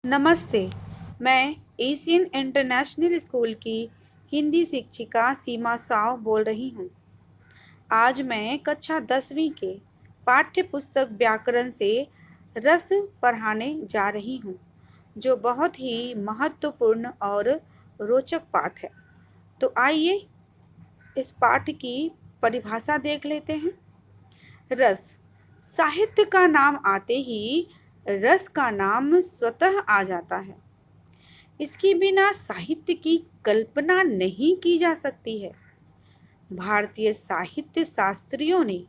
नमस्ते। मैं Asian international school की हिंदी शिक्षिका सीमा साव बोल रही हूँ। आज मैं कक्षा 10वीं के पाठ्य पुस्तक व्याकरण से रस पढ़ाने जा रही हूँ, जो बहुत ही महत्वपूर्ण और रोचक पाठ है। तो आइए इस पाठ की परिभाषा देख लेते हैं। रस, साहित्य का नाम आते ही रस का नाम स्वतः आ जाता है। इसके बिना साहित्य की कल्पना नहीं की जा सकती है। भारतीय साहित्य शास्त्रियों ने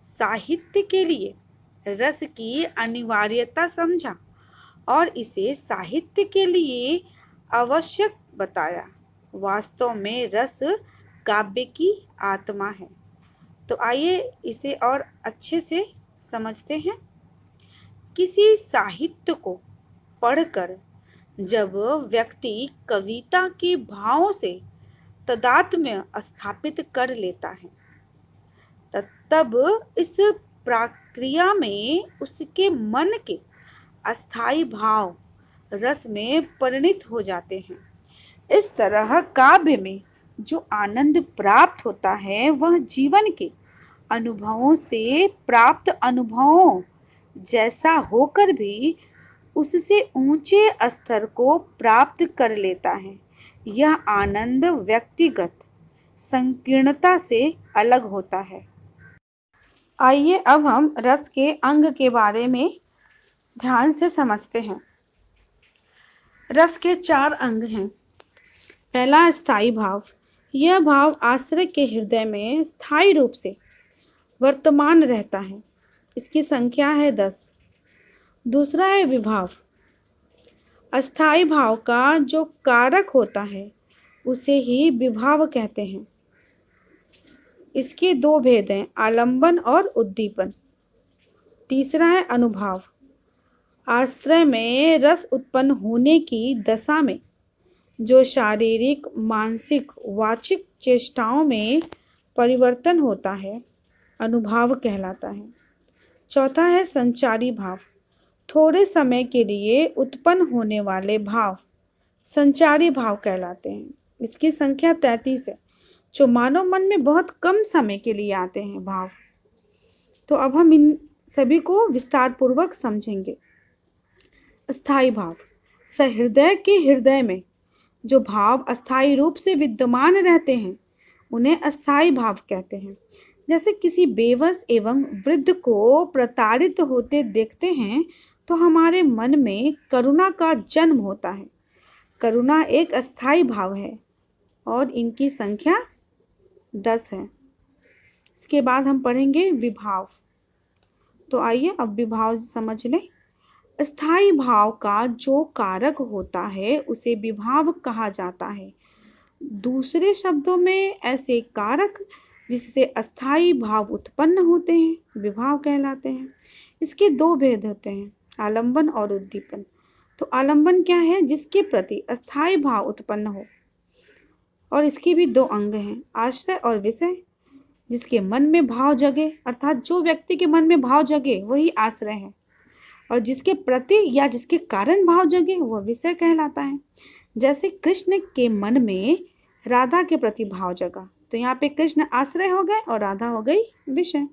साहित्य के लिए रस की अनिवार्यता समझा और इसे साहित्य के लिए आवश्यक बताया। वास्तव में रस काव्य की आत्मा है। तो आइए इसे और अच्छे से समझते हैं। किसी साहित्य को पढ़कर जब व्यक्ति कविता के भावों से तादात्म्य स्थापित कर लेता है, तब इस प्रक्रिया में उसके मन के अस्थाई भाव रस में परिणित हो जाते हैं। इस तरह काव्य में जो आनंद प्राप्त होता है वह जीवन के अनुभवों से प्राप्त अनुभवों जैसा होकर भी उससे ऊंचे स्तर को प्राप्त कर लेता है। यह आनंद व्यक्तिगत संकीर्णता से अलग होता है। आइए अब हम रस के अंग के बारे में ध्यान से समझते हैं। रस के 4 अंग हैं। पहला, स्थायी भाव। यह भाव आश्रय के हृदय में स्थायी रूप से वर्तमान रहता है। इसकी संख्या है 10। दूसरा है विभाव। अस्थाई भाव का जो कारक होता है उसे ही विभाव कहते हैं। इसके 2 भेद हैं, आलंबन और उद्दीपन। तीसरा है अनुभाव। आश्रय में रस उत्पन्न होने की दशा में जो शारीरिक, मानसिक, वाचिक चेष्टाओं में परिवर्तन होता है अनुभाव कहलाता है। चौथा है संचारी भाव। थोड़े समय के लिए उत्पन्न होने वाले भाव संचारी भाव कहलाते हैं। इसकी संख्या 33 है, जो मानव मन में बहुत कम समय के लिए आते हैं भाव। तो अब हम इन सभी को विस्तार पूर्वक समझेंगे। अस्थाई भाव। सहृदय के हृदय में जो भाव अस्थाई रूप से विद्यमान रहते हैं उन्हें अस्थाई भाव कहते हैं। जैसे किसी बेबस एवं वृद्ध को प्रताड़ित होते देखते हैं तो हमारे मन में करुणा का जन्म होता है। करुणा एक अस्थाई भाव है और इनकी संख्या 10 है। इसके बाद हम पढ़ेंगे विभाव। तो आइए अब विभाव समझ लें। स्थायी भाव का जो कारक होता है उसे विभाव कहा जाता है। दूसरे शब्दों में ऐसे कारक जिससे अस्थाई भाव उत्पन्न होते हैं विभाव कहलाते हैं। इसके 2 भेद होते हैं, आलंबन और उद्दीपन। तो आलंबन क्या है? जिसके प्रति अस्थाई भाव उत्पन्न हो, और इसके भी 2 अंग हैं, आश्रय और विषय। जिसके मन में भाव जगे, अर्थात जो व्यक्ति के मन में भाव जगे वही आश्रय है, और जिसके प्रति या जिसके कारण भाव जगे वह विषय कहलाता है। जैसे कृष्ण के मन में राधा के प्रति भाव जगा तो यहाँ पे कृष्ण आश्रय हो गए और राधा हो गई विषय।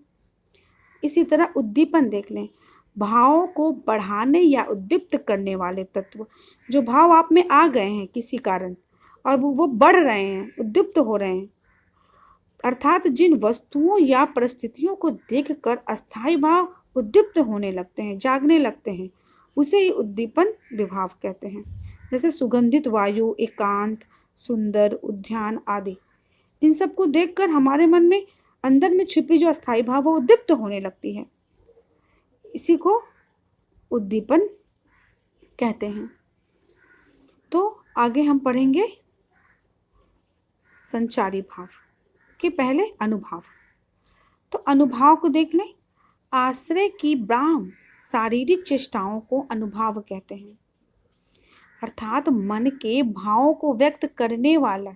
इसी तरह उद्दीपन देख लें। भावों को बढ़ाने या उद्दीप्त करने वाले तत्व। जो भाव आप में आ गए हैं किसी कारण और वो बढ़ रहे हैं, उद्दीप्त हो रहे हैं, अर्थात जिन वस्तुओं या परिस्थितियों को देखकर अस्थाई भाव उद्दीप्त होने लगते हैं, जागने लगते हैं, उसे ही उद्दीपन विभाव कहते हैं। जैसे सुगंधित वायु, एकांत, सुंदर उद्यान आदि। इन सब को देखकर हमारे मन में अंदर में छिपी जो अस्थाई भाव वो उद्दीप्त होने लगती है। इसी को उद्दीपन कहते हैं। तो आगे हम पढ़ेंगे संचारी भाव के पहले अनुभाव। तो अनुभाव को देख लें। आश्रय की ब्राह्म शारीरिक चेष्टाओं को अनुभाव कहते हैं, अर्थात मन के भावों को व्यक्त करने वाला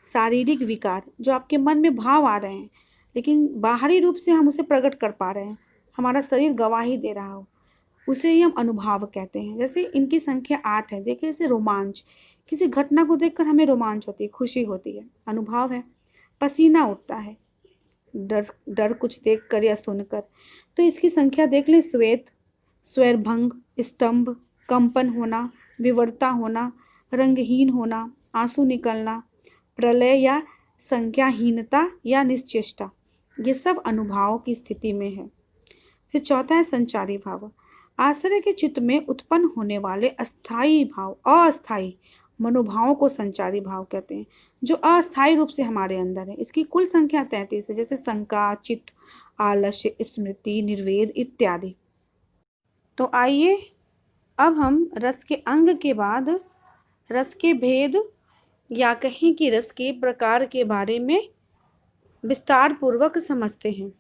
शारीरिक विकार। जो आपके मन में भाव आ रहे हैं लेकिन बाहरी रूप से हम उसे प्रकट कर पा रहे हैं, हमारा शरीर गवाही दे रहा हो, उसे ही हम अनुभाव कहते हैं। जैसे इनकी संख्या 8 है। देखिए जैसे रोमांच, किसी घटना को देखकर हमें रोमांच होती है, खुशी होती है, अनुभाव है। पसीना उठता है, डर डर कुछ देखकर या सुनकर। तो इसकी संख्या देख लें, श्वेत, स्वैरभंग, स्तंभ, कंपन होना, विवरता होना, रंगहीन होना, आंसू निकलना, प्रलय या संज्ञाहीनता या निश्चेष्टा, ये सब अनुभाव की स्थिति में है। फिर चौथा है संचारी भाव। आश्रय के चित्त में उत्पन्न होने वाले अस्थाई भाव, अस्थाई मनोभावों को संचारी भाव कहते हैं, जो अस्थायी रूप से हमारे अंदर है। इसकी कुल संख्या 33 है, जैसे शंका, चित्त, आलस्य, स्मृति, निर्वेद इत्यादि। तो आइए अब हम रस के अंग के बाद रस के भेद या कहें कि रस के प्रकार के बारे में विस्तार पूर्वक समझते हैं।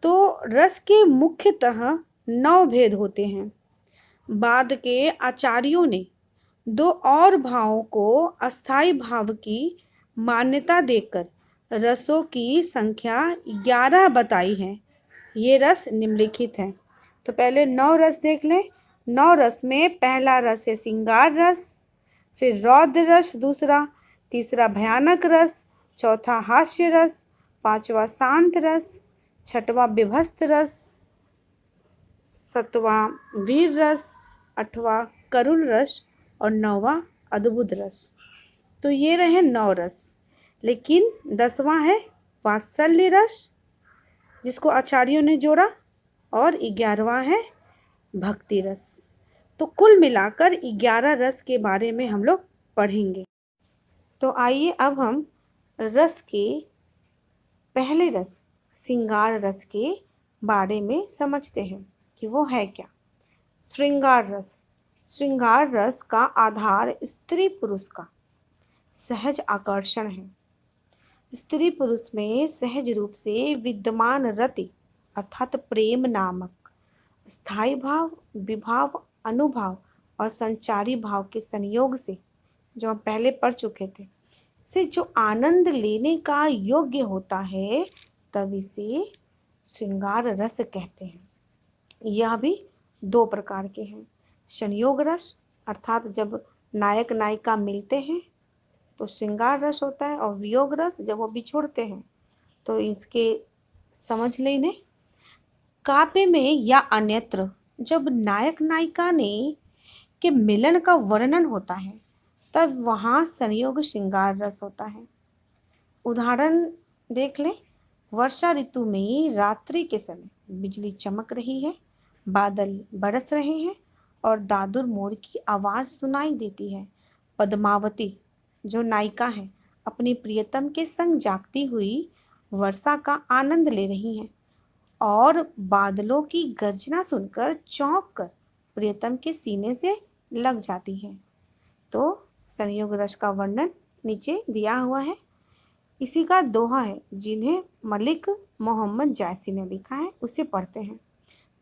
तो रस के मुख्यतः 9 भेद होते हैं। बाद के आचार्यों ने 2 और भावों को अस्थाई भाव की मान्यता देकर रसों की संख्या 11 बताई है। ये रस निम्नलिखित हैं। तो पहले 9 रस देख लें। 9 रस में पहला रस है श्रृंगार रस, फिर रौद्र रस दूसरा, तीसरा भयानक रस, चौथा हास्य रस, पांचवा शांत रस, छठवां विभस्त रस, सातवां वीर रस, आठवां करुण रस और 9वां अद्भुत रस। तो ये रहे 9 रस। लेकिन 10वां है वात्सल्य रस, जिसको आचार्यों ने जोड़ा, और 11वां है भक्ति रस। तो कुल मिलाकर 11 रस के बारे में हम लोग पढ़ेंगे। तो आइए अब हम रस के पहले रस श्रृंगार रस के बारे में समझते हैं कि वो है क्या। श्रृंगार रस। श्रृंगार रस का आधार स्त्री पुरुष का सहज आकर्षण है। स्त्री पुरुष में सहज रूप से विद्यमान रति अर्थात प्रेम नामक स्थायी भाव, विभाव, अनुभाव और संचारी भाव के संयोग से, जो हम पहले पढ़ चुके थे, से जो आनंद लेने का योग्य होता है, तब इसे श्रृंगार रस कहते हैं। यह भी 2 प्रकार के हैं। संयोग रस अर्थात जब नायक नायिका मिलते हैं तो श्रृंगार रस होता है, और वियोग रस जब वो बिछुड़ते हैं तो इसके समझ लेने। काव्य में या अन्यत्र जब नायक नायिका ने के मिलन का वर्णन होता है, तब वहाँ संयोग श्रृंगार रस होता है। उदाहरण देख लें। वर्षा ऋतु में रात्रि के समय बिजली चमक रही है, बादल बरस रहे हैं और दादुर मोर की आवाज़ सुनाई देती है। पद्मावती जो नायिका है अपनी प्रियतम के संग जागती हुई वर्षा का आनंद ले रही हैं और बादलों की गर्जना सुनकर चौंक कर प्रियतम के सीने से लग जाती है। तो संयोग रस का वर्णन नीचे दिया हुआ है। इसी का दोहा है जिन्हें मलिक मोहम्मद जैसी ने लिखा है, उसे पढ़ते हैं।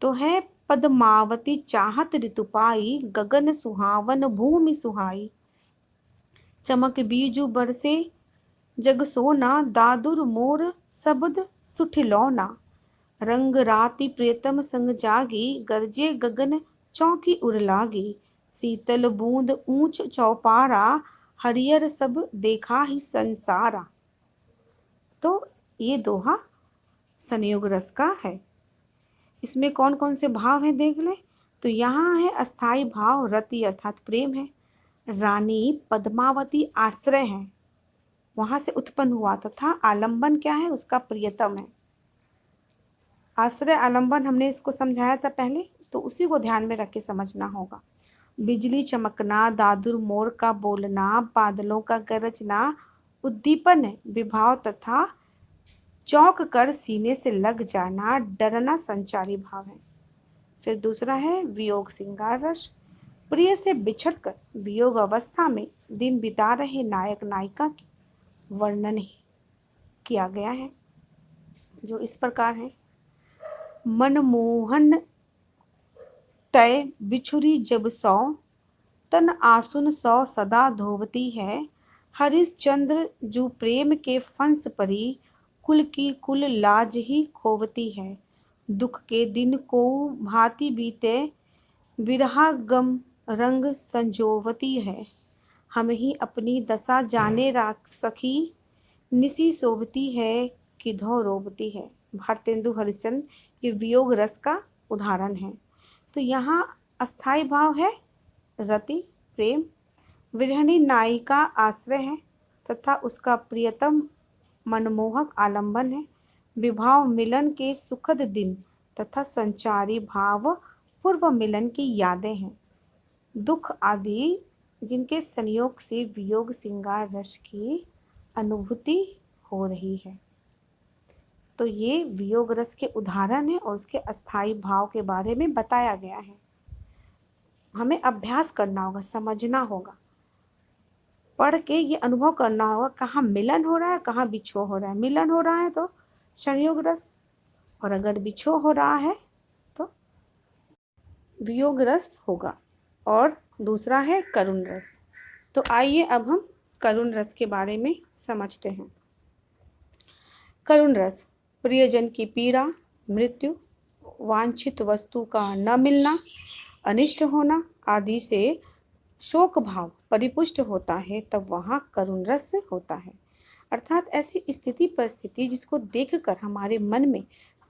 तो है पद्मावती चाहत ऋतु पाई, गगन सुहावन भूमि सुहाई, चमक बीजू बरसे जग सोना, दादुर मोर शब्द सुठिलौना, रंग राति प्रियतम संग जागी, गरजे गगन चौकी उड़ लागी, शीतल बूंद ऊंच चौपारा, हरियर सब देखा ही संसारा। तो ये दोहा संयोग रस का है। इसमें कौन कौन से भाव हैं देख लें। तो यहाँ है अस्थाई भाव, रति अर्थात प्रेम है। रानी पद्मावती आश्रय है, वहां से उत्पन्न हुआ, तथा आलंबन क्या है, उसका प्रियतम है। आश्रय आलंबन हमने इसको समझाया था पहले, तो उसी को ध्यान में रख के समझना होगा। बिजली चमकना, दादुर मोर का बोलना, बादलों का गरजना उद्दीपन है। विभाव तथा चौंक कर सीने से लग जाना, डरना संचारी भाव है। फिर दूसरा है वियोग श्रृंगार रस। प्रिय से बिछड़कर वियोग अवस्था में दिन बिता रहे नायक नायिका की वर्णन ही किया गया है, जो इस प्रकार है। मनमोहन तय बिछुरी जब सौ, तन आसुन सौ सदा धोवती है, हरिश्चंद्र जू प्रेम के फंस परी, कुल की कुल लाज ही खोवती है, दुख के दिन को भांति बीते, बिरहा गम रंग संजोवती है। हम ही अपनी दशा जाने राख सखी, निसी शोभती है कि धौ रोबती है। भारतेंदु हरिश्चंद्र ये वियोग रस का उदाहरण है। तो यहाँ अस्थाई भाव है रति प्रेम, विरहिणी नायिका आश्रय है तथा उसका प्रियतम मनमोहक आलंबन है। विभाव मिलन के सुखद दिन तथा संचारी भाव पूर्व मिलन की यादें हैं। दुख आदि जिनके संयोग से वियोग श्रृंगार रस की अनुभूति हो रही है। तो ये वियोग रस के उदाहरण है और उसके अस्थाई भाव के बारे में बताया गया है। हमें अभ्यास करना होगा, समझना होगा, पढ़ के ये अनुभव करना होगा कहाँ मिलन हो रहा है, कहाँ बिछोह हो रहा है। मिलन हो रहा है तो संयोग रस, और अगर बिछोह हो रहा है तो वियोग रस होगा। और दूसरा है करुण रस। तो आइए अब हम करुण रस के बारे में समझते हैं। करुण रस प्रियजन की पीड़ा, मृत्यु, वांछित वस्तु का न मिलना, अनिष्ट होना आदि से शोक भाव परिपुष्ट होता है, तब वहाँ करुण रस होता है। अर्थात ऐसी स्थिति परिस्थिति जिसको देखकर हमारे मन में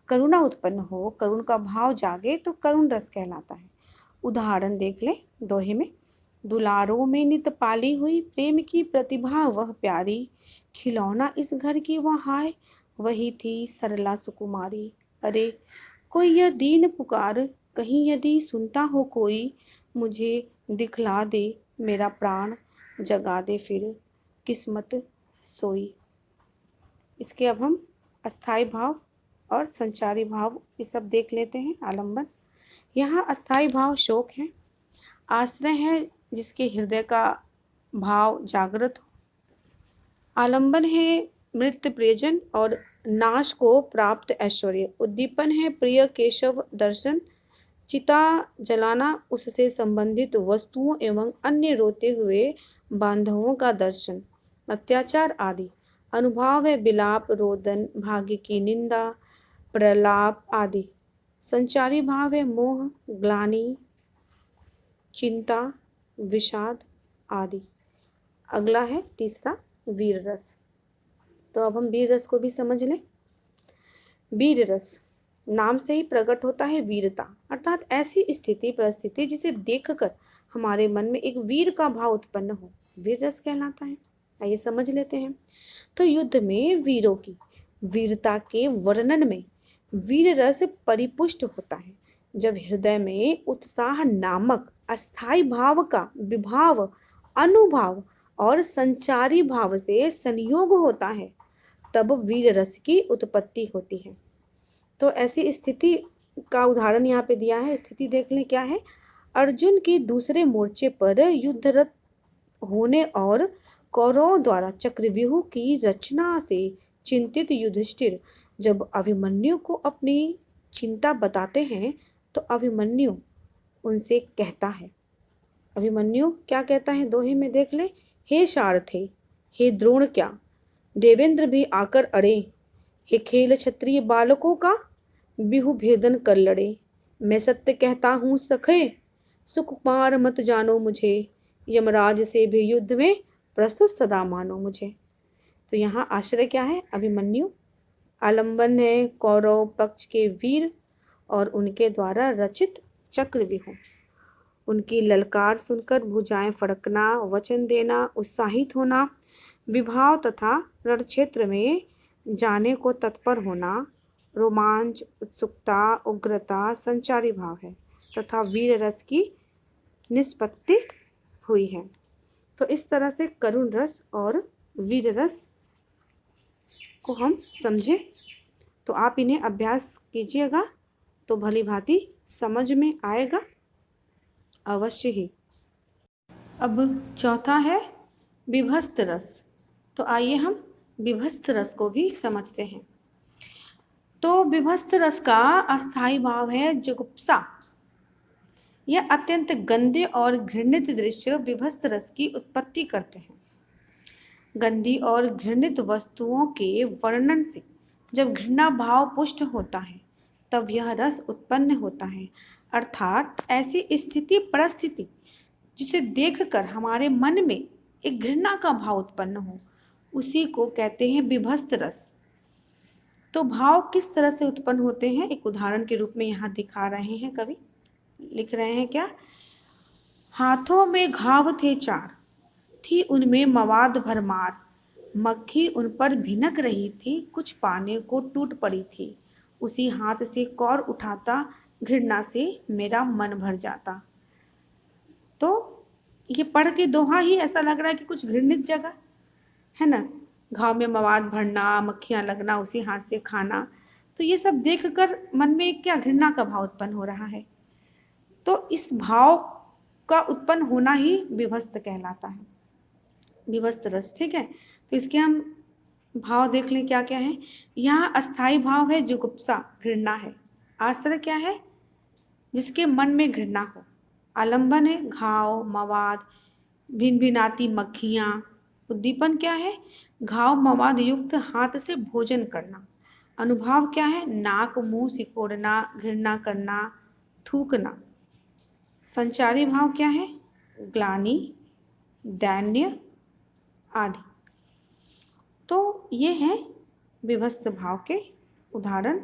करुणा उत्पन्न हो, करुण का भाव जागे, तो करुण रस कहलाता है। उदाहरण देख ले दोहे में। दुलारों में नित पाली हुई प्रेम की प्रतिभा वह प्यारी, खिलौना इस घर की वह हाय, वही थी सरला सुकुमारी। अरे कोई यह दीन पुकार, कहीं यदि सुनता हो कोई, मुझे दिखला दे मेरा प्राण, जगा दे फिर किस्मत सोई। इसके अब हम अस्थाई भाव और संचारी भाव ये सब देख लेते हैं। आलंबन, यहाँ अस्थाई भाव शोक है, आश्रय है जिसके हृदय का भाव जागृत हो। आलंबन है मृत प्रियजन और नाश को प्राप्त ऐश्वर्य। उद्दीपन है प्रिय केशव दर्शन, चिता जलाना उससे संबंधित वस्तुओं एवं अन्य रोते हुए बांधवों का दर्शन। अत्याचार आदि अनुभाव है विलाप, रोदन, भाग्य की निंदा, प्रलाप आदि। संचारी भाव है मोह, ग्लानि, चिंता, विषाद आदि। अगला है तीसरा वीर रस। तो अब हम वीर रस को भी समझ लें। वीर रस नाम से ही प्रकट होता है वीरता, अर्थात ऐसी स्थिति परिस्थिति जिसे देखकर हमारे मन में एक वीर का भाव उत्पन्न हो, वीर रस कहलाता है। आइए समझ लेते हैं। तो युद्ध में वीरों की वीरता के वर्णन में वीर रस परिपुष्ट होता है जब हृदय में उत्साह नामक अस्थाई भाव का विभाव, अनुभाव और संचारी भाव से संयोग होता है, तब वीर रस की उत्पत्ति होती है। तो ऐसी स्थिति का उदाहरण यहाँ पे दिया है। स्थिति देख लें क्या है। अर्जुन की दूसरे मोर्चे पर युद्धरत होने और कौरवों द्वारा चक्रव्यूह की रचना से चिंतित युधिष्ठिर जब अभिमन्यु को अपनी चिंता बताते हैं, तो अभिमन्यु उनसे कहता है, अभिमन्यु क्या कहता है दोहे में देख ले। हे सारथे, हे द्रोण, क्या देवेंद्र भी आकर अड़े, हे खेल क्षत्रिय बालकों का बिहु भेदन कर लड़े। मैं सत्य कहता हूँ सखे, सुख पार मत जानो मुझे, यमराज से भी युद्ध में प्रस्तुत सदा मानो मुझे। तो यहाँ आश्रय क्या है, अभिमन्यु। आलंबन है कौरव पक्ष के वीर और उनके द्वारा रचित चक्रव्यूह। उनकी ललकार सुनकर भुजाएं फड़कना, वचन देना, उत्साहित होना, विभाव तथा रण क्षेत्र में जाने को तत्पर होना, रोमांच, उत्सुकता, उग्रता संचारी भाव है तथा वीर रस की निष्पत्ति हुई है। तो इस तरह से करुण रस और वीर रस को हम समझे। तो आप इन्हें अभ्यास कीजिएगा तो भली भांति समझ में आएगा अवश्य ही। अब चौथा है विभस्त रस। तो आइए हम विभस्त रस को भी समझते हैं। तो विभस्त रस का अस्थाई भाव है जुगुप्सा। यह अत्यंत गंदे और घृणित दृश्य विभस्त रस की उत्पत्ति करते हैं। गंदी और घृणित वस्तुओं के वर्णन से जब घृणा भाव पुष्ट होता है, तब यह रस उत्पन्न होता है। अर्थात ऐसी स्थिति परिस्थिति जिसे देखकर हमारे मन में एक घृणा का भाव उत्पन्न हो, उसी को कहते हैं विभस्त रस। तो भाव किस तरह से उत्पन्न होते हैं, एक उदाहरण के रूप में यहाँ दिखा रहे हैं कवि। लिख रहे हैं क्या? हाथों में घाव थे चार, थी उनमें मवाद भरमार। मक्खी उन पर भिनक रही थी, कुछ पाने को टूट पड़ी थी। उसी हाथ से कौर उठाता, घृणा से मेरा मन भर जाता। तो ये पढ़ के दोहा ही ऐसा लग रहा है कि कुछ घृणित जगह है ना, घाव में मवाद भरना, मक्खियां लगना, उसी हाथ से खाना। तो ये सब देखकर मन में क्या घृणा का भाव उत्पन्न हो रहा है। तो इस भाव का उत्पन्न होना ही विभस्त कहलाता है, विभस्त रस। ठीक है, तो इसके हम भाव देख लें क्या क्या है। यहाँ अस्थाई भाव है जुगुप्सा, घृणा है। आश्रय क्या है? जिसके मन में घृणा हो। आलंबन है घाव, मवाद, भिन भिनाती मक्खियाँ। उद्दीपन क्या है? घाव मवाद युक्त हाथ से भोजन करना। अनुभाव क्या है? नाक मुंह सिकोड़ना, घृणा करना, थूकना। संचारी भाव क्या है? ग्लानि, दैन्य आदि। तो ये हैं विभस्त भाव के उदाहरण।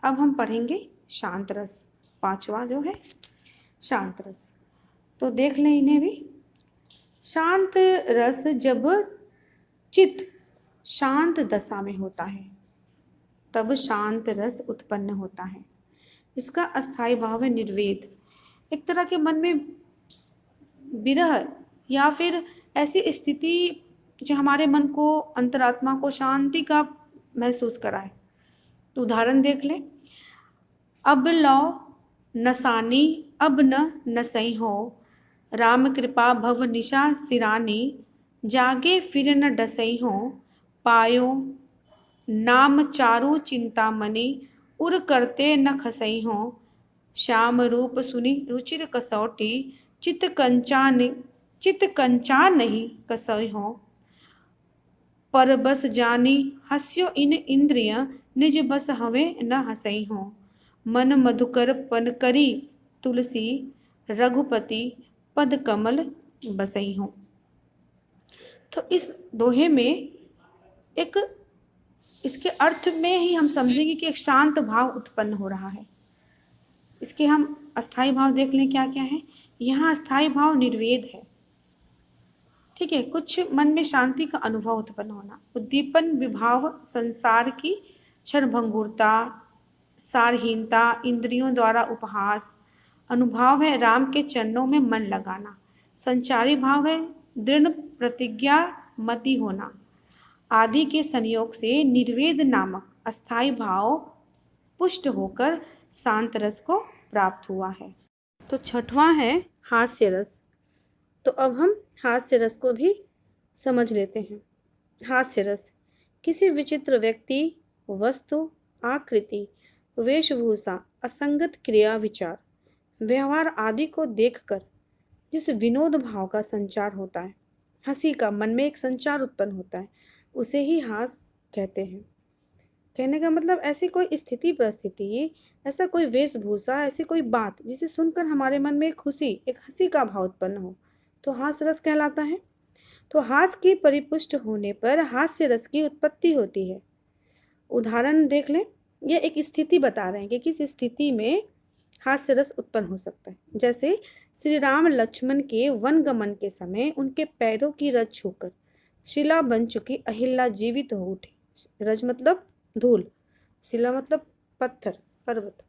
अब हम पढ़ेंगे शांत रस, पांचवा जो है शांत रस। तो देख लें इन्हें भी। शांत रस जब चित्त शांत दशा में होता है तब शांत रस उत्पन्न होता है। इसका अस्थाई भाव है निर्वेद। एक तरह के मन में विरह या फिर ऐसी स्थिति जो हमारे मन को, अंतरात्मा को शांति का महसूस कराए। तो उदाहरण देख लें। अब लो नसानी, अब न नसई हो। राम कृपा भव निशा सिरानी, जागे फिर न डसई हो। पायो नाम चारु चिंतामणि, उर करते न खसई हो। श्याम रूप सुनि रुचिर कसौटी, चित कंचान नहीं कसई हो। पर बस जानी हस्यो इन इंद्रिय, निज बस हवे न हसई हो। मन मधुकर पन करी तुलसी, रघुपति पद कमल बसई हो। तो इस दोहे में एक, इसके अर्थ में ही हम समझेंगे कि एक शांत भाव उत्पन्न हो रहा है। इसके हम अस्थाई भाव देख लें क्या क्या है। यहाँ अस्थाई भाव निर्वेद है। ठीक है, कुछ मन में शांति का अनुभव उत्पन्न होना। उद्दीपन विभाव संसार की क्षणभंगुरता, सारहीनता, इंद्रियों द्वारा उपहास। अनुभाव है राम के चरणों में मन लगाना। संचारी भाव है दृढ़ प्रतिज्ञा मति होना। आदि के संयोग से निर्वेद नामक अस्थाई भाव पुष्ट होकर शांत रस को प्राप्त हुआ है। तो छठवां है हास्य रस। तो अब हम हास्य रस को भी समझ लेते हैं। हास्य रस किसी विचित्र व्यक्ति, वस्तु, आकृति, वेशभूषा, असंगत क्रिया, विचार, व्यवहार आदि को देखकर जिस विनोद भाव का संचार होता है, हंसी का मन में एक संचार उत्पन्न होता है, उसे ही हास्य कहते हैं। कहने का मतलब ऐसी कोई स्थिति परिस्थिति, ऐसा कोई वेशभूषा, ऐसी कोई बात जिसे सुनकर हमारे मन में एक खुशी, एक हंसी का भाव उत्पन्न हो, तो हास्य रस कहलाता है। तो हास्य की परिपुष्ट होने पर हास्य रस की उत्पत्ति होती है। उदाहरण देख लें। यह एक स्थिति बता रहे हैं कि किस स्थिति में हास्य रस उत्पन्न हो सकता है। जैसे श्री राम लक्ष्मण के वन गमन के समय उनके पैरों की रज छूकर शिला बन चुकी अहिल्या जीवित हो उठी। रज मतलब धूल, शिला मतलब पत्थर, पर्वत।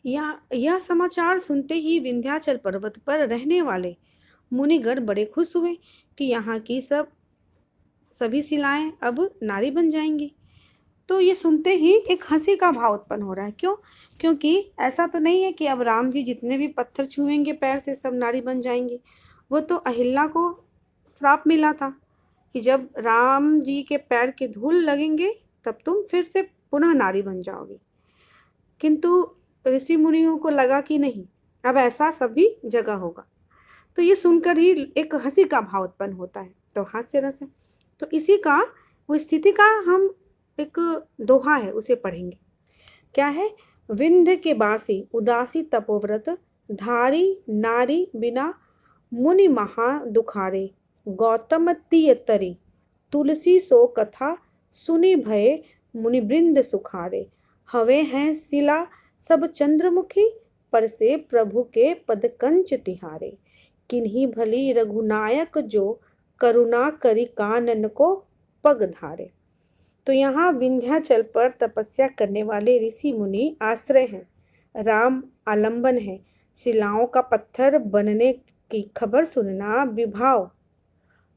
यह समाचार सुनते ही विंध्याचल पर्वत पर रहने वाले मुनिगण बड़े खुश हुए कि यहाँ की सभी शिलाएं अब नारी बन जाएंगी। तो ये सुनते ही एक हंसी का भाव उत्पन्न हो रहा है। क्यों? क्योंकि ऐसा तो नहीं है कि अब राम जी जितने भी पत्थर छुएंगे पैर से सब नारी बन जाएंगी। वो तो अहिल्या को श्राप मिला था कि जब राम जी के पैर के धूल लगेंगे तब तुम फिर से पुनः नारी बन जाओगी। किंतु ऋषि मुनियों को लगा कि नहीं, अब ऐसा सभी जगह होगा। तो ये सुनकर ही एक हंसी का भाव उत्पन्न होता है, तो हास्य रस है। तो इसी का, वो स्थिति का हम एक दोहा है उसे पढ़ेंगे। क्या है? विंध्य के बासी उदासी तपोव्रत, धारी नारी बिना मुनि महा दुखारे। गौतम तीय तरी तुलसी सो कथा, सुनि भय मुनिवृंद सुखारे। हवे हैं शिला सब चंद्रमुखी, पर से प्रभु के पद कंच तिहारे। किन्हीं भली रघुनायक जो, करुणा करी कानन को पग धारे। तो यहाँ विंध्याचल पर तपस्या करने वाले ऋषि मुनि आश्रय हैं, राम आलंबन है। शिलाओं का पत्थर बनने की खबर सुनना विभाव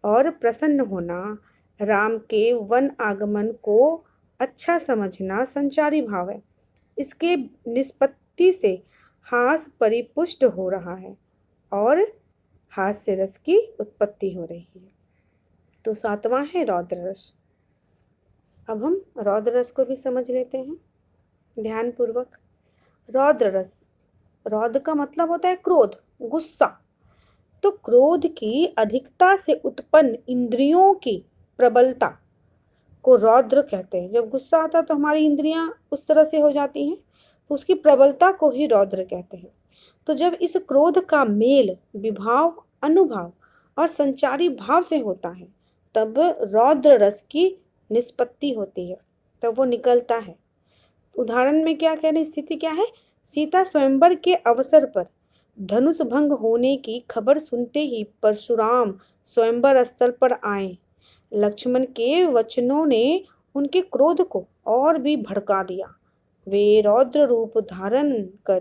और प्रसन्न होना, राम के वन आगमन को अच्छा समझना संचारी भाव है। इसके निष्पत्ति से हास परिपुष्ट हो रहा है और हास्य रस की उत्पत्ति हो रही है। तो सातवां है रौद्र रस। अब हम रौद्र रस को भी समझ लेते हैं ध्यान पूर्वक। रौद्र रस, रौद्र का मतलब होता है क्रोध, गुस्सा। तो क्रोध की अधिकता से उत्पन्न इंद्रियों की प्रबलता को रौद्र कहते हैं। जब गुस्सा आता है तो हमारी इंद्रियां उस तरह से हो जाती हैं, तो उसकी प्रबलता को ही रौद्र कहते हैं। तो जब इस क्रोध का मेल विभाव, अनुभव और संचारी भाव से होता है, तब रौद्र रस की निष्पत्ति होती है, तब वो निकलता है। उदाहरण में क्या कहने स्थिति क्या है? सीता स्वयंवर के अवसर पर धनुष भंग होने की खबर सुनते ही परशुराम स्वयंवर स्थल पर आए। लक्ष्मण के वचनों ने उनके क्रोध को और भी भड़का दिया। वे रौद्र रूप धारण कर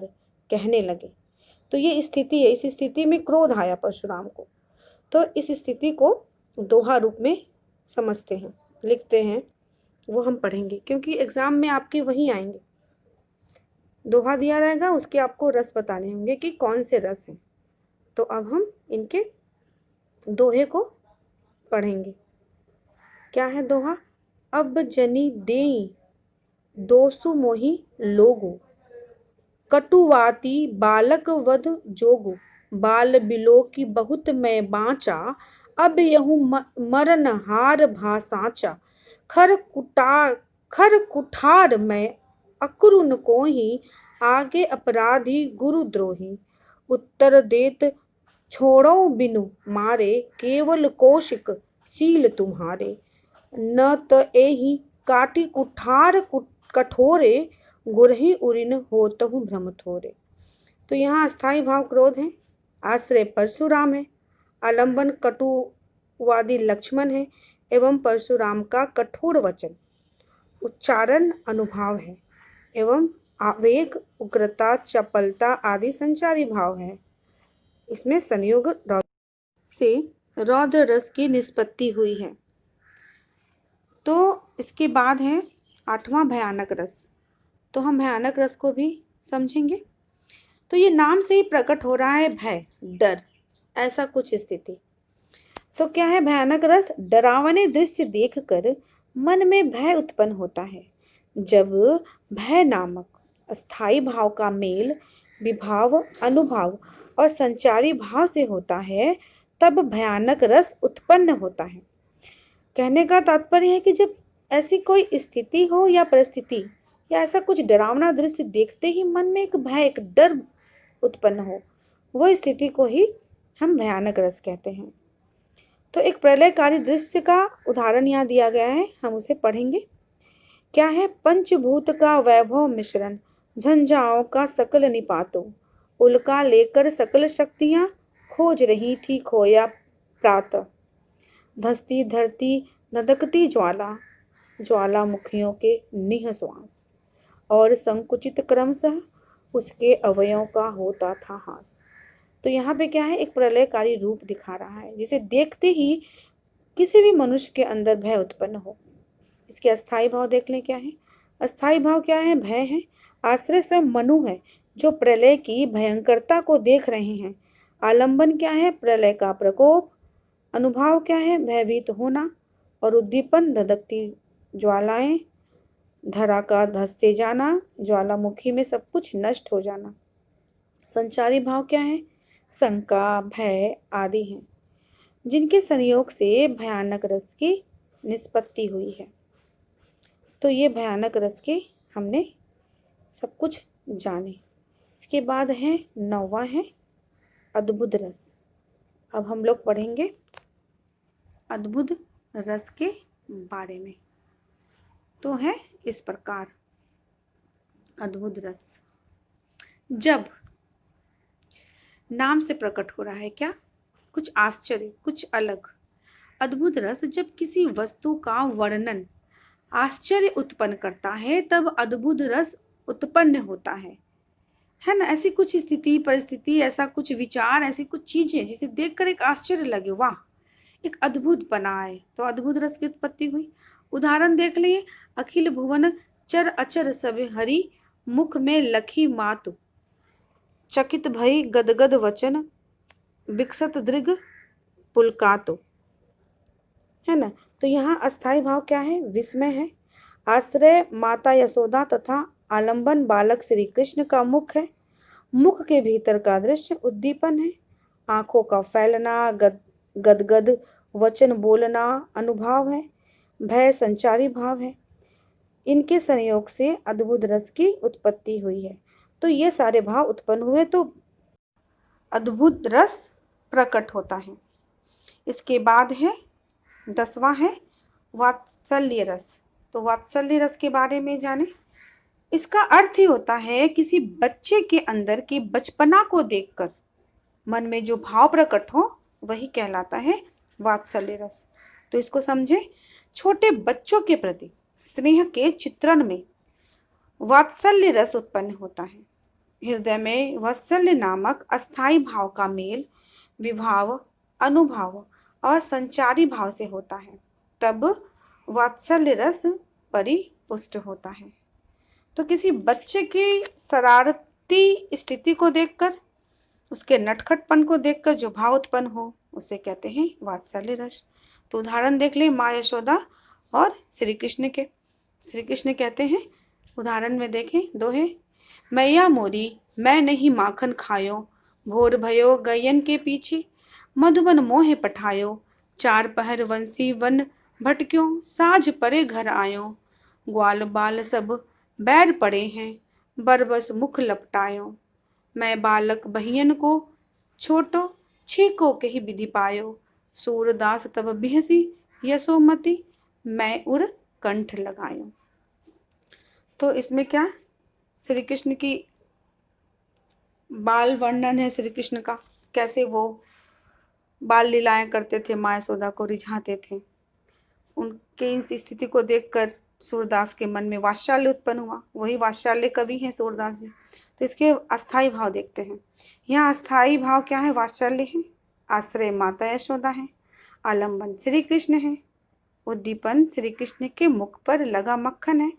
कहने लगे। तो ये स्थिति है, इस स्थिति में क्रोध आया परशुराम को। तो इस स्थिति को दोहा रूप में समझते हैं, लिखते हैं, वो हम पढ़ेंगे क्योंकि एग्जाम में आपके वही आएंगे। दोहा दिया रहेगा, उसके आपको रस बताने होंगे कि कौन से रस हैं। तो अब हम इनके दोहे को पढ़ेंगे। क्या है दोहा? अब जनी देई दोसु मोहि लोगु, कटुवाती बालक वध जोगु। बाल बिलो की बहुत मैं बाँचा, अब यहूँ मरन हार भासाचा। खर कुठार मैं अक्रून को ही, आगे अपराधी गुरुद्रोही। उत्तर देत छोड़ो बिनु मारे, केवल कौशिक सील तुम्हारे। न त एहि काटी कुठार कठोरे, गुरहि उरिन होतहु भ्रम थोरे। तो यहाँ अस्थाई भाव क्रोध है, आश्रय परशुराम है, आलंबन कटुवादी लक्ष्मण है एवं परशुराम का कठोर वचन उच्चारण अनुभाव है एवं आवेग, उग्रता, चपलता आदि संचारी भाव है। इसमें संयोग से रौद्र रस की निष्पत्ति हुई है। तो इसके बाद है आठवां भयानक रस। तो हम भयानक रस को भी समझेंगे। तो ये नाम से ही प्रकट हो रहा है भय, डर, ऐसा कुछ स्थिति। तो क्या है भयानक रस? डरावने दृश्य देखकर मन में भय उत्पन्न होता है। जब भय नामक अस्थाई भाव का मेल विभाव, अनुभव और संचारी भाव से होता है, तब भयानक रस उत्पन्न होता है। कहने का तात्पर्य है कि जब ऐसी कोई स्थिति हो या परिस्थिति या ऐसा कुछ डरावना दृश्य देखते ही मन में एक भय, एक डर उत्पन्न हो, वो स्थिति को ही हम भयानक रस कहते हैं। तो एक प्रलयकारी दृश्य का उदाहरण यहाँ दिया गया है, हम उसे पढ़ेंगे। क्या है? पंचभूत का वैभव मिश्रण, झंझाओं का सकल निपातो। उल्का लेकर सकल शक्तियाँ, खोज रही थी खोया प्रातः। धसती धरती धधकती ज्वाला, ज्वालामुखियों के निःश्वास। और संकुचित क्रमशः उसके अवयवों का होता था हास। तो यहाँ पे क्या है? एक प्रलयकारी रूप दिखा रहा है, जिसे देखते ही किसी भी मनुष्य के अंदर भय उत्पन्न हो। इसके अस्थाई भाव देख लें क्या है। अस्थाई भाव क्या है? भय है। आश्रय स्वयं मनु है, जो प्रलय की भयंकरता को देख रहे हैं। आलंबन क्या है? प्रलय का प्रकोप। अनुभाव क्या है? भयभीत होना। और उद्दीपन धधकती ज्वालाएं, धरा का धंसते जाना, ज्वालामुखी में सब कुछ नष्ट हो जाना। संचारी भाव क्या है? शंका, भय आदि हैं, जिनके संयोग से भयानक रस की निष्पत्ति हुई है। तो ये भयानक रस के हमने सब कुछ जाने। इसके बाद है 9वां है अद्भुत रस। अब हम लोग पढ़ेंगे अद्भुत रस के बारे में। तो है इस प्रकार अद्भुत रस, जब नाम से प्रकट हो रहा है क्या, कुछ आश्चर्य, कुछ अलग। अद्भुत रस जब किसी वस्तु का वर्णन आश्चर्य उत्पन्न करता है तब अद्भुत रस उत्पन्न होता है ना। ऐसी कुछ स्थिति परिस्थिति, ऐसा कुछ विचार, ऐसी कुछ चीजें जिसे देखकर एक आश्चर्य लगे, वाह एक अद्भुत बना है, तो अद्भुत रस की उत्पत्ति हुई। उदाहरण देख लिए, अखिल भुवन चर अचर सब हरि, मुख में लखी मातु, चकित भई गदगद वचन, विकसत दृग पुलकातो, है ना। तो यहाँ अस्थाई भाव क्या है, विस्मय है। आश्रय माता यशोदा तथा आलंबन बालक श्री कृष्ण का मुख है। मुख के भीतर का दृश्य उद्दीपन है। आंखों का फैलना, गदगद वचन बोलना अनुभाव है। भय संचारी भाव है। इनके संयोग से अद्भुत रस की उत्पत्ति हुई है। तो ये सारे भाव उत्पन्न हुए तो अद्भुत रस प्रकट होता है। इसके बाद है 10वां है वात्सल्य रस। तो वात्सल्य रस के बारे में जाने। इसका अर्थ ही होता है किसी बच्चे के अंदर की बचपना को देखकर मन में जो भाव प्रकट हो वही कहलाता है वात्सल्य रस। तो इसको समझे, छोटे बच्चों के प्रति स्नेह के चित्रण में वात्सल्य रस उत्पन्न होता है। हृदय में वात्सल्य नामक अस्थाई भाव का मेल विभाव, अनुभव और संचारी भाव से होता है, तब वात्सल्य रस परिपुष्ट होता है। तो किसी बच्चे की शरारती स्थिति को देखकर, उसके नटखटपन को देखकर जो भाव उत्पन्न हो उसे कहते हैं वात्सल्य रस। तो उदाहरण देख ले माँ यशोदा और श्री कृष्ण के। श्री कृष्ण कहते हैं, उदाहरण में देखें दोहे, मैया मोरी मैं नहीं माखन खायो, भोर भयो गयन के पीछे, मधुबन मोहे पठायो, चार पहर वंशी वन भटक्यों, साझ परे घर आयो, ग्वाल बाल सब बैर पड़े हैं, बरबस मुख लपटायो, मैं बालक बहियन को छोटो, छीको के ही विधि पायो, सूरदास तब बिहसी यशोमती, मैं उर कंठ लगायो। तो इसमें क्या, श्री कृष्ण की बाल वर्णन है, श्री कृष्ण का कैसे वो बाल लीलाएं करते थे, माँ यशोदा को रिझाते थे। उनके इस स्थिति को देखकर सूरदास के मन में वात्सल्य उत्पन्न हुआ। वही वात्सल्य कवि हैं सूरदास जी। तो इसके अस्थाई भाव देखते हैं। यहाँ अस्थाई भाव क्या है, वात्सल्य है। आश्रय माता यशोदा है। आलंबन श्री कृष्ण है। उद्दीपन श्री कृष्ण के मुख पर लगा मक्खन है।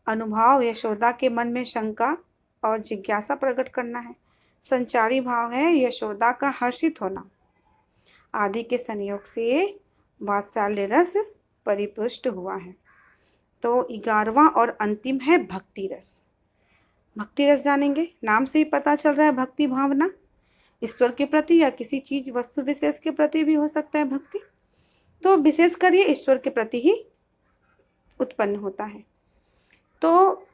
अनुभाव यशोदा के मन में शंका और जिज्ञासा प्रकट करना है। संचारी भाव है यशोदा का हर्षित होना। आदि के संयोग से वात्सल्य रस परिपुष्ट हुआ है। तो 11वां और अंतिम है भक्ति रस। भक्ति रस जानेंगे, नाम से ही पता चल रहा है भक्ति भावना, ईश्वर के प्रति या किसी चीज वस्तु विशेष के प्रति भी हो सकता है भक्ति, तो विशेषकर ये ईश्वर के प्रति ही उत्पन्न होता है। तो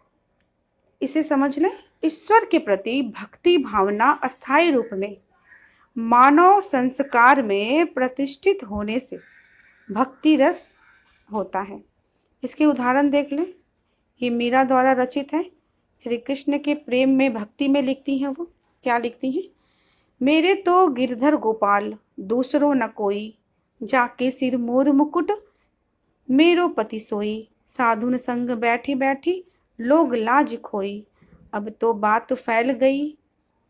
इसे समझ लें, ईश्वर के प्रति भक्ति भावना अस्थायी रूप में मानव संस्कार में प्रतिष्ठित होने से भक्ति रस होता है। इसके उदाहरण देख लें। ये मीरा द्वारा रचित है। श्री कृष्ण के प्रेम में भक्ति में लिखती हैं, वो क्या लिखती हैं, मेरे तो गिरधर गोपाल दूसरो न कोई, जाके सिर मोर मुकुट मेरो पति सोई, साधुन संग बैठी बैठी लोग लाज खोई, अब तो बात फैल गई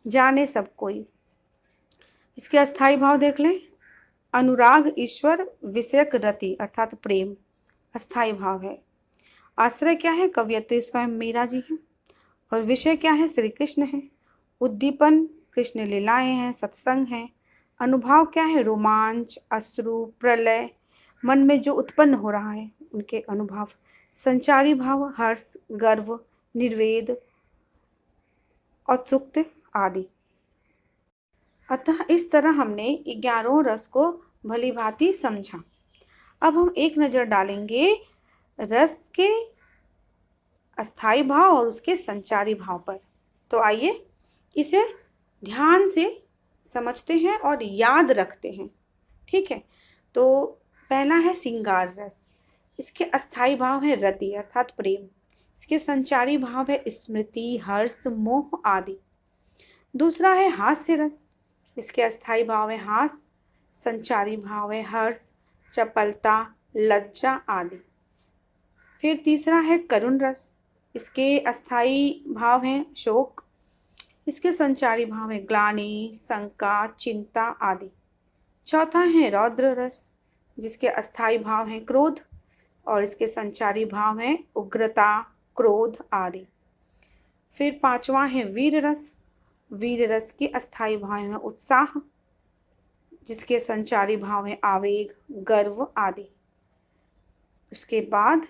जाने सब कोई। इसके अस्थाई भाव देख लें। अनुराग ईश्वर विषयक रति अर्थात प्रेम अस्थाई भाव है। आश्रय क्या है, कवियत्री स्वयं मीरा जी हैं। और विषय क्या है, श्री कृष्ण है। उद्दीपन कृष्ण लीलाएं हैं, सत्संग है। अनुभाव क्या है, रोमांच, अश्रु, प्रलय, मन में जो उत्पन्न हो रहा है उनके अनुभव। संचारी भाव हर्ष, गर्व, निर्वेद, औत्सुक्य आदि। अतः इस तरह हमने 11 रस को भली भांति समझा। अब हम एक नजर डालेंगे रस के अस्थाई भाव और उसके संचारी भाव पर। तो आइए इसे ध्यान से समझते हैं और याद रखते हैं। ठीक है, तो पहला है श्रृंगार रस। इसके अस्थाई भाव है रति अर्थात प्रेम। इसके संचारी भाव है स्मृति, हर्ष, मोह आदि। दूसरा है हास्य रस। इसके अस्थाई भाव है हास, संचारी भाव है हर्ष, चपलता, लज्जा आदि। फिर तीसरा है करुण रस। इसके अस्थाई भाव हैं शोक। इसके संचारी भाव है ग्लानि, शंका, चिंता आदि। चौथा है रौद्र रस, जिसके अस्थाई भाव हैं क्रोध और इसके संचारी भाव हैं उग्रता, क्रोध आदि। फिर पांचवा है वीर रस। वीर रस के अस्थाई भाव हैं उत्साह, जिसके संचारी भाव हैं आवेग, गर्व आदि। उसके बाद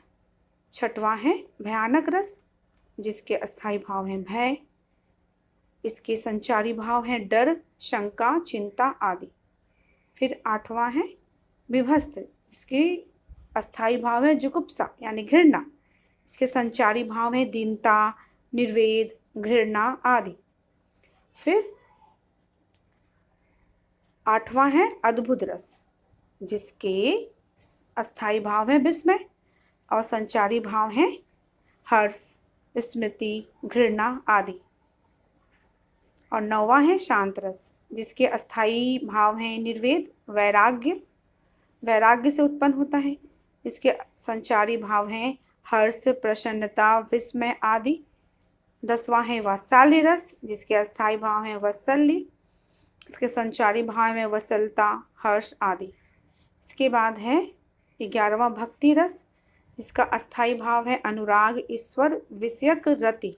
छठवां है भयानक रस, जिसके अस्थाई भाव हैं भय। इसके संचारी भाव हैं डर, शंका, चिंता आदि। फिर आठवां है विभस्त। इसके अस्थाई भाव है जुगुप्सा यानी घृणा। इसके संचारी भाव हैं दीनता, निर्वेद, घृणा आदि। फिर आठवां है अद्भुत रस, जिसके अस्थाई भाव है विस्मय और संचारी भाव हैं हर्ष, स्मृति, घृणा आदि। और नौवां है शांत रस, जिसके अस्थाई भाव हैं निर्वेद, वैराग्य, वैराग्य से उत्पन्न होता है। इसके संचारी भाव हैं हर्ष, प्रसन्नता, विस्मय आदि। दसवां है वात्सल्य रस, जिसके अस्थाई भाव हैं वात्सल्य। इसके संचारी भाव में वत्सलता, हर्ष आदि। इसके बाद है 11वां भक्ति रस। इसका अस्थाई भाव है अनुराग, ईश्वर विषयक रति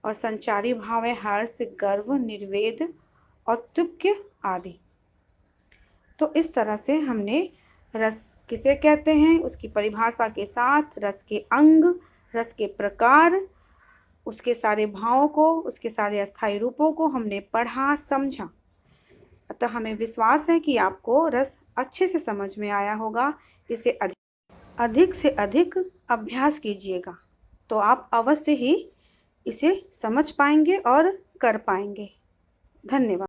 और संचारी भाव है हर्ष, गर्व, निर्वेद, औत्सुक्य आदि। तो इस तरह से हमने रस किसे कहते हैं उसकी परिभाषा के साथ, रस के अंग, रस के प्रकार, उसके सारे भावों को, उसके सारे अस्थाई रूपों को हमने पढ़ा, समझा। अतः हमें विश्वास है कि आपको रस अच्छे से समझ में आया होगा। इसे अधिक से अधिक अभ्यास कीजिएगा तो आप अवश्य ही इसे समझ पाएंगे और कर पाएंगे। धन्यवाद।